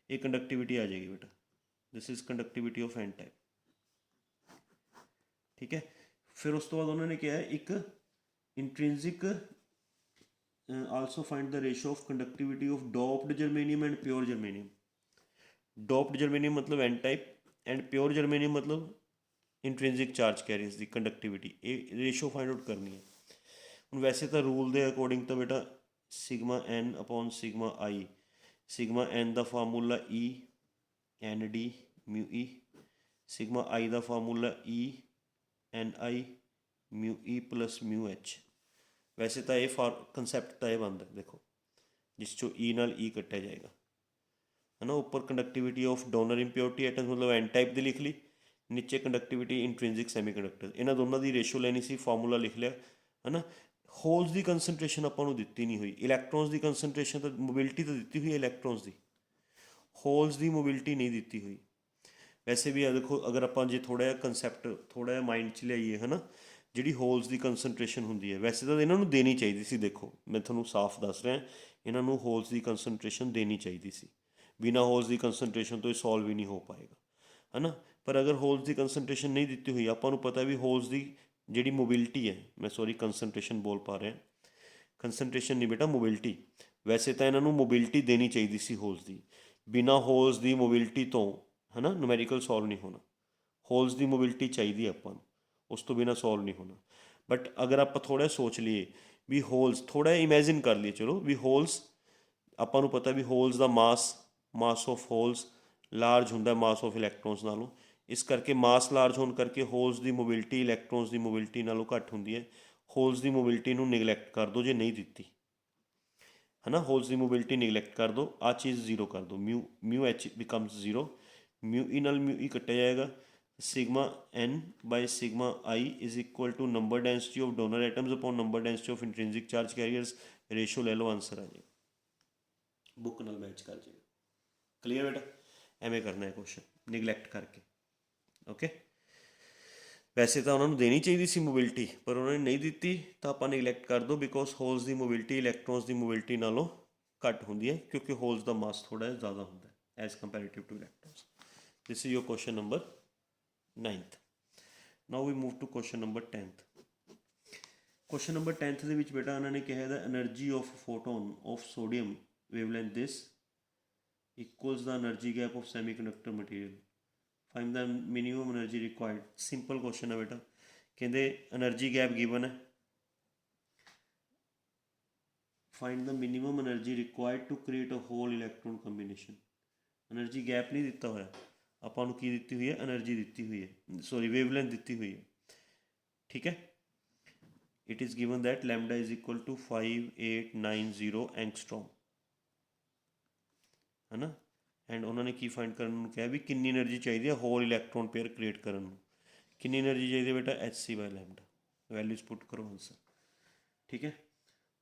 ये कंडक्टिविटी आ जाएगी बेटा, this is conductivity of N type. ठीक है। फिर उस तो बाद उन्होंने क्या है, एक intrinsic also find the ratio of conductivity of doped germanium and pure germanium. Doped germanium मतलब N type and pure germanium मतलब इंट्रिंसिक चार्ज कैरियर्स की कंडक्टिविटी, ये रेशो फाइंड आउट करनी है। हम वैसे तो रूल के अकॉर्डिंग तो बेटा σN/σI, σN का formula E ND μE, σI का formula E NI μE + μH। वैसे तो ये कंसैप्ट तो यह बनता है, देखो जिस चो E नाल E कट्टिया जाएगा है ना। ऊपर conductivity of donor impurity atoms मतलब एन टाइप की लिख ली, नीचे कंडक्टिविटी इंट्रिंसिक सैमीकंडक्टर, इन्होंने दोनों की रेशो लेनी सी, फार्मूला लिख लिया है ना। होल्स की कंसनट्रेशन आपां नूं दित्ती नहीं हुई, इलैक्ट्रॉन्स की कंसनट्रेशन तो मोबिलिटी तो दी हुई है इलैक्ट्रॉन्स की, होल्स की मोबिलिटी नहीं दी हुई। वैसे भी देखो अगर आप जो थोड़ा जिहा कंसैप्ट थोड़ा जिहा माइंड च लियाइए है ना, जी होल्स की कंसनट्रेशन होंगी है, वैसे तो इन्हों देनी चाहिए सी। देखो मैं थोड़ा साफ दस रहा, इन्हों होल्स की कंसनट्रेशन देनी चाहिए सी, बिना होल्स की कंसनट्रेशन तो ये सॉल्व ही नहीं हो पाएगा है ना। पर अगर होल्स की कंसनट्रेशन नहीं दी हुई, आपको पता भी होल्स की जी मोबिलिटी है, मैं सॉरी कंसनट्रेशन बोल पा रहा, कंसनट्रेशन नहीं बेटा मोबिलिटी। वैसे तो इन्हों मोबिलिटी देनी चाहिए सी होल्स की, बिना होल्स की मोबिलिटी तो है ना न्यूमेरिकल सॉल्व नहीं होना। होल्स की मोबिलिटी चाहिए अपन, उस तो बिना सॉल्व नहीं होना। बट अगर आप थोड़ा सोच लिए भी होल्स, थोड़ा इमेजिन कर लिए चलो भी होल्स, आपको पता भी होल्स का मास ऑफ होल्स लार्ज होंगे मास ऑफ इलैक्ट्रॉन्स नालों, इस करके मास लार्ज होने करके होल्स की मोबिलिटी इलैक्ट्रॉन्स की मोबिलिटी नालों घट होंगी है। होल्स की मोबिलिटी निगलैक्ट कर दो जो नहीं दी है ना, होल्स की मोबिलिटी निगलैक्ट कर दो, आ चीज़ जीरो कर दो, μH बिकम्स जीरो, μE नाल μE कट्टिया जाएगा, σN/σI is equal to number density of donor atoms upon number density of intrinsic charge carriers. Ratio ले लो, आंसर आ जाएगा, बुक नाल मैच कर जाएगा। क्लीयर बेटा, एवें करना है क्वेश्चन निगलैक्ट करके। ओके, वैसे तो उन्होंने देनी चाहिए सी मोबिलिटी, पर उन्होंने नहीं दी, तो आप निगलैक्ट कर दो, बिकॉज होल्स की मोबिलिटी इलैक्ट्रॉन्स की मोबिलिटी नालों घट होंगी है, क्योंकि होल्स का मास थोड़ा ज़्यादा होंगे as comparative to electrons. This is your question number 9th। Now we move to question number 10th। Question number 10th के बेटा उन्होंने कहा the energy of photon of sodium wavelength this equals the energy gap of semiconductor material, find the minimum energy required. Simple question है बेटा कहते energy gap given है, find the minimum energy required to create a hole electron combination. Energy gap नहीं दिता होया, ਆਪਾਂ ਨੂੰ ਕੀ ਦਿੱਤੀ ਹੋਈ ਹੈ, एनर्जी ਦਿੱਤੀ ਹੋਈ ਹੈ, सॉरी वेवलेंथ ਦਿੱਤੀ होई है। ठीक है, it is given that lambda is equal to 5890 angstrom, है ना। एंड उन्होंने की फाइंड करने ਨੂੰ ਕਿਹਾ ਵੀ ਕਿੰਨੀ એનર્ਜੀ ਚਾਹੀਦੀ ਹੈ ਹੋਲ ਇਲੈਕਟ੍ਰੋਨ ਪੇਅਰ ਕ੍ਰੀਏਟ ਕਰਨ ਨੂੰ। ਕਿੰਨੀ એનર્ਜੀ ਚਾਹੀਦੀ ਹੈ ਬੇਟਾ, Hc/λ। ਵੈਲਿਊਜ਼ ਪੁੱਟ ਕਰੋ ਆਂਸਰ। ठीक है,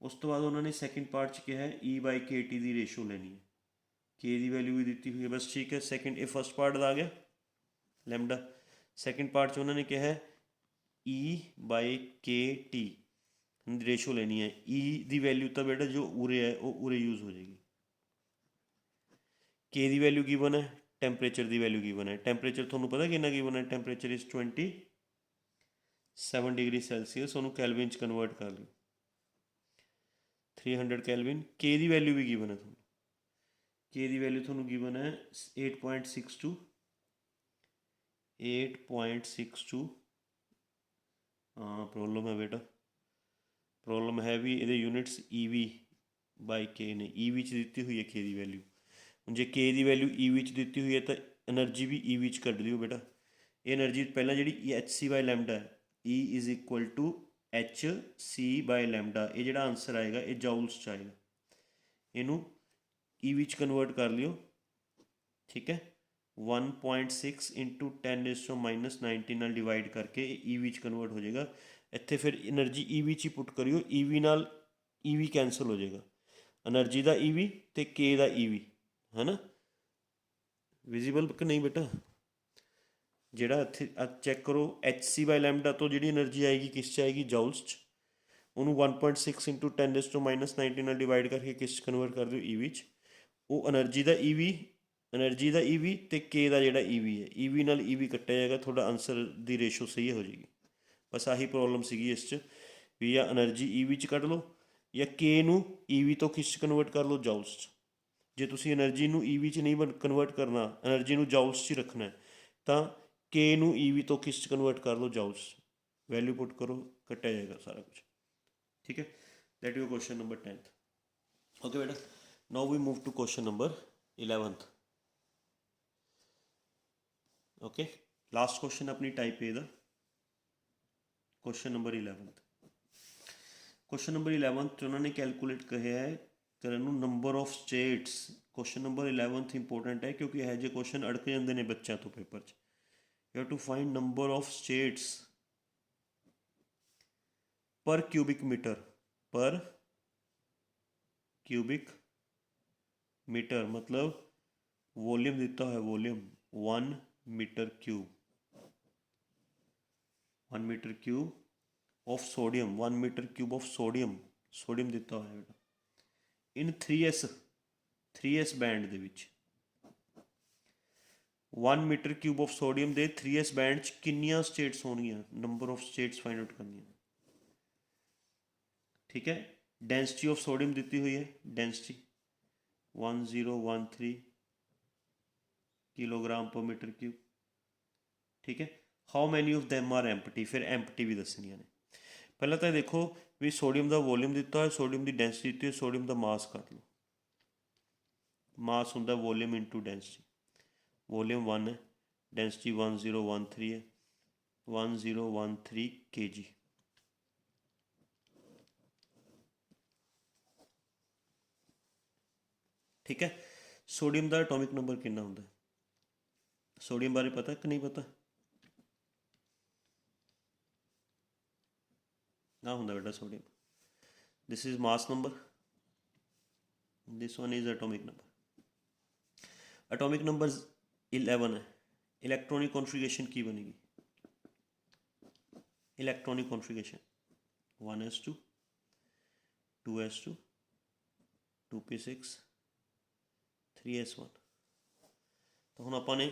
उस तो बाद उन्होंने सैकेंड पार्ट च कहा है E/kT की रेशो लेनी है, के की वैल्यू भी दी हुई है, बस ठीक है। सैकेंड ये फर्स्ट पार्ट आ गया लैम्डा। सैकेंड पार्ट च उन्होंने कहा है E/kT रेशो लेनी है। E की वैल्यू तो बेटा जो उरे है वो उरे यूज़ हो जाएगी। के की वैल्यू गिवन है, टैंपरेचर की वैल्यू गिवन है। टैंपरेचर थोड़ा पता कितना गिवन है, टैंपरेचर इज 27 डिग्री सैल्सीयस, उन्होंने कैलविन च कन्वर्ट कर लो 300 कैलविन। के की वैल्यू भी गिवन है थोड़ा, के की वैल्यू थोड़ा गिवन है 8.62 हाँ प्रॉब्लम है बेटा, प्रॉब्लम है भी ये यूनिट्स EV/K ने, EV च दी हुई है के की वैल्यू। हूँ जे के की वैल्यू EV च दी हुई है तो एनर्जी भी EV च कढ़ दिओ बेटा। ये एनर्जी पहला जी Hc/λ है, E is equal to Hc/λ, ये जो आंसर आएगा ये जाउल्स च आएगा। इनू EV च कन्वर्ट कर लियो, ठीक है। 1.6 इंटू 10⁻⁻19 नाल डिवाइड करके EV च कन्वर्ट हो जाएगा। इत्थे फिर एनर्जी EV च पुट करियो, EV नाल EV कैंसल हो जाएगा, एनर्जी का EV तो के का EV, है ना। विजिबल कि नहीं बेटा, ਜਿਹੜਾ ਇੱਥੇ ਚੈੱਕ ਕਰੋ Hc/λ ਤੋਂ ਜਿਹੜੀ એનર્ਜੀ ਆਏਗੀ ਕਿਸ 'ਚ ਆਏਗੀ, ਜਾਊਲਸ 'ਚ। ਉਹਨੂੰ 1.6 ਇੰਟੂ 10⁻⁹ ਨਾਲ ਡਿਵਾਈਡ ਕਰਕੇ ਕਿਸ 'ਚ ਕਨਵਰਟ ਕਰ ਦਿਓ, EV 'ਚ। ਉਹ એનર્ਜੀ ਦਾ EV ਅਤੇ ਕੇ ਦਾ ਜਿਹੜਾ EV ਹੈ, EV ਨਾਲ EV ਕੱਟਿਆ ਜਾਏਗਾ, ਤੁਹਾਡਾ ਆਨਸਰ ਦੀ ਰੇਸ਼ੋ ਸਹੀ ਹੋ ਜਾਏਗੀ। ਬਸ ਆਹੀ ਪ੍ਰੋਬਲਮ ਸੀਗੀ ਇਸ 'ਚ ਵੀ ਜਾਂ એનર્ਜੀ EV 'ਚ ਕੱਢ ਲਓ ਜਾਂ ਕੇ ਨੂੰ EV ਤੋਂ ਕਿਸ 'ਚ ਕਨਵਰਟ ਕਰ ਲਓ, ਜਾਊਲਸ 'ਚ। ਜੇ ਤੁਸੀਂ એનર્ਜੀ ਨੂੰ EV 'ਚ ਨਹੀਂ ਕਨਵਰਟ ਕਰਨਾ, એનર્ਜੀ ਨੂੰ ਜਾਊਲਸ 'ਚ ਹੀ ਰੱਖਣਾ ਤਾਂ के नू EV तो किस कन्वर्ट कर लो, जाउल्स। वैल्यू पुट करो, कटा जाएगा सारा कुछ। ठीक है, that you question number 10th। Okay बेटा, now we move to question number 11th। Okay, last question अपनी टाइप ए दा, question number 11th। Question number 11th उन्होंने कैलकुलेट कहा है करन number of states. Question number 11th important है क्योंकि यह जो क्वेश्चन अड़क जाते हैं बच्चों तो पेपर 'ਚ। You have to find number of states per cubic meter, per cubic meter मतलब वॉल्यूम दिता है, volume 1 metre cube, 1 metre cube of sodium, 1 metre cube of sodium, sodium दिता है बेटा इन 3s बैंड दे विच। 1 मीटर क्यूब ऑफ सोडियम के 3s band च कितनियां स्टेट्स होनियां, number of states find out करनी। ठीक है, डेंसिटी ऑफ सोडियम दी हुई है, density 1013 kilogram per metre cube. ठीक है, how many of them are empty, फिर एम्पटी भी दसनिया ने। पहला तो देखो भी सोडियम का वॉल्यूम दिता है, सोडियम की डेंसिटी दी है, सोडियम का मास कर लो। मास होंदा वॉल्यूम इंटू डेंसिटी, वॉल्यूम 1 है, डेंसिटी 1013 है, 1013 kg। ठीक है, सोडियम का एटॉमिक नंबर कितना होंदा, सोडियम बारे पता कि नहीं पता, ना होंदा बेटा sodium. This is mass number, this one is atomic number. Atomic number 11 है। इलैक्ट्रॉनिक कॉन्फ़िगरेशन की बनेगी, electronic configuration 1s2 2s2 2p6 3s1। तो हम आपाने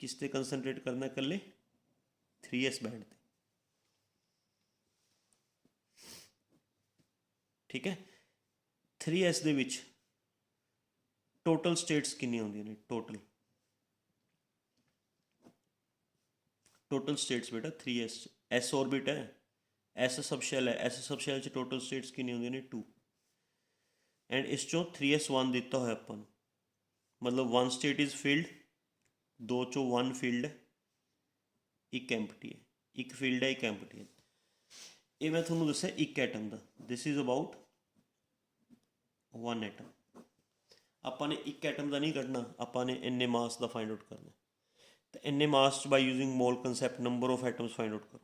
किस ते कंसनट्रेट करना, कल्ले 3s बैंड ते। ठीक है, 3s दे विच टोटल स्टेट्स कितनी होंदियां ने, टोटल स्टेट्स बेटा 3s एस ऑर्बिट है, एस सबशैल है, एस सबशैल च टोटल स्टेट्स कितनी होंगी ने 2 एंड इस चों 3s1 दिता होया अपन मतलब 1 स्टेट इज़ फील्ड 2 चों 1 फील्ड है 1 एम्पटी है, 1 फील्ड है 1 एम्पटी है। ये मैं थोड़ा दसा 1 एटम का, दिस इज़ अबाउट 1 एटम। ਆਪਾਂ ਨੇ 1 ਐਟਮ ਦਾ ਨਹੀਂ ਕੱਢਣਾ, ਆਪਾਂ ਨੇ ਇੰਨੇ ਮਾਸ ਦਾ ਫਾਈਂਡ ਆਊਟ ਕਰਨਾ। ਤੇ ਇੰਨੇ mass by using mole concept number of atoms find out ਕਰੋ,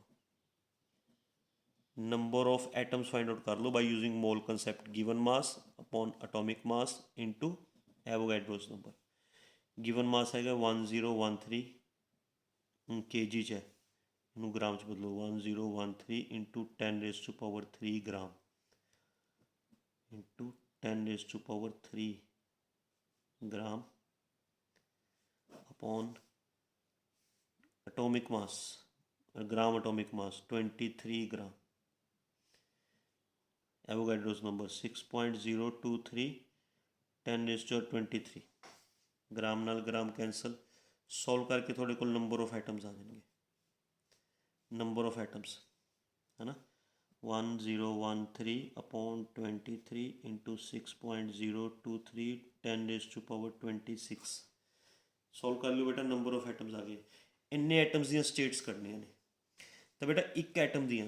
number of atoms find out ਕਰ ਲਓ by using mole concept given mass upon atomic mass into Avogadro's number. Given mass ਹੈਗਾ 1013 kg 'ਚ ਹੈ, ਇਹਨੂੰ ਗ੍ਰਾਮ 'ਚ ਬਦਲੋ 1013 into 10⁻³ gram into 10⁻³ ग्राम upon atomic mass, gram atomic mass 23 ग्राम। Avogadro's number 6.023 10⁻23 ग्राम नाल ग्राम cancel. Solve करके थोड़े को नंबर ऑफ एटम्स आ जाएंगे, नंबर ऑफ एटम्स है ना 1013 अपॉन 23 इंटू 6.023 10⁻26। सॉल्व कर लो बेटा, नंबर ऑफ एटम्स आ गए। इन्ने एटम्स दी स्टेट्स करनियां ने, तो बेटा एक एटम दियां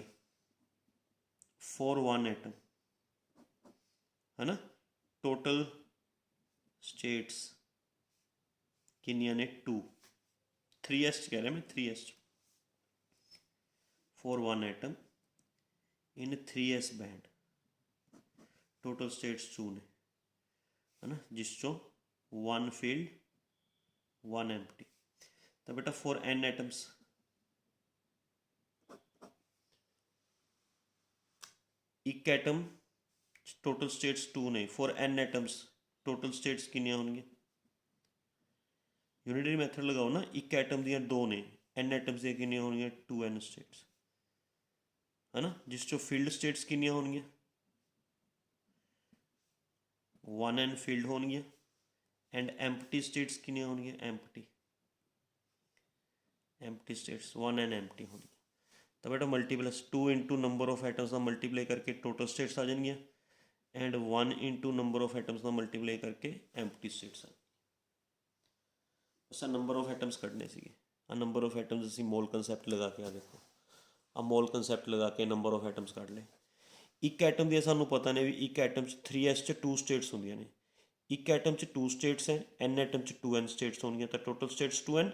फॉर 1 एटम है ना, टोटल स्टेट्स किनियां ने 2, 3s कह रहा मैं 3s for 1 atom in 3s band, total states 2 ने है ना, जिस चो 1 फील्ड 1 एम्प्टी। तो बेटा फॉर n एटम्स एक एटम टोटल स्टेट्स 2 ने, for n atoms total states किनियां होंगी, यूनिटरी मैथड लगाओ ना, एक एटम दियां 2 ने, n एटम्स दियां किनियां होंगी 2n स्टेट्स है ना, जिस चो फील्ड स्टेट्स किनियां होंगी 1n फील्ड होंगी एंड एम्प्टी स्टेट्स किनियां होंगी एम्प्टी स्टेट्स 1n एम्प्टी होंगी। तो बेटा multiplies 2 into number of atoms का मल्टीप्लाई करके टोटल स्टेट्स आ जाएंगी and 1 into number of atoms का मल्टीप्लाई करके एम्प्टी स्टेट्स आ। असा नंबर ऑफ एटम्स कढ़ने से आ नंबर ऑफ एटम्स असी मोल कंसैप्ट लगा के आ देखो आ मोल कंसैप्ट लगा के नंबर ऑफ एटम्स कढ़ ले। एक एटम दी सानू पता ने भी एक एटम 3s 2 स्टेट्स होंदियां ने, एक एटम 2 स्टेट्स हैं, n एटम 2n स्टेट्स होंदियां, तो टोटल स्टेट्स 2n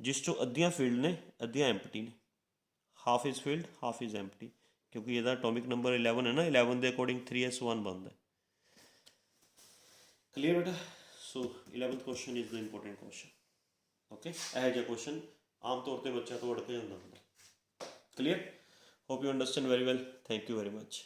जिस चो अद्धियां फील्ड ने अद्धियां एम्प्टी ने, half is field half is empty, क्योंकि यदा एटॉमिक नंबर 11 है ना, 11 के अकॉर्डिंग 3s1 बनता है। क्लीयर बेटा? सो 11th question is the important question. Okay, यह जो क्वेश्चन आम तौर पर बच्चों तो अड़ के जाता होंगे। Clear? Hope you understand very well. Thank you very much.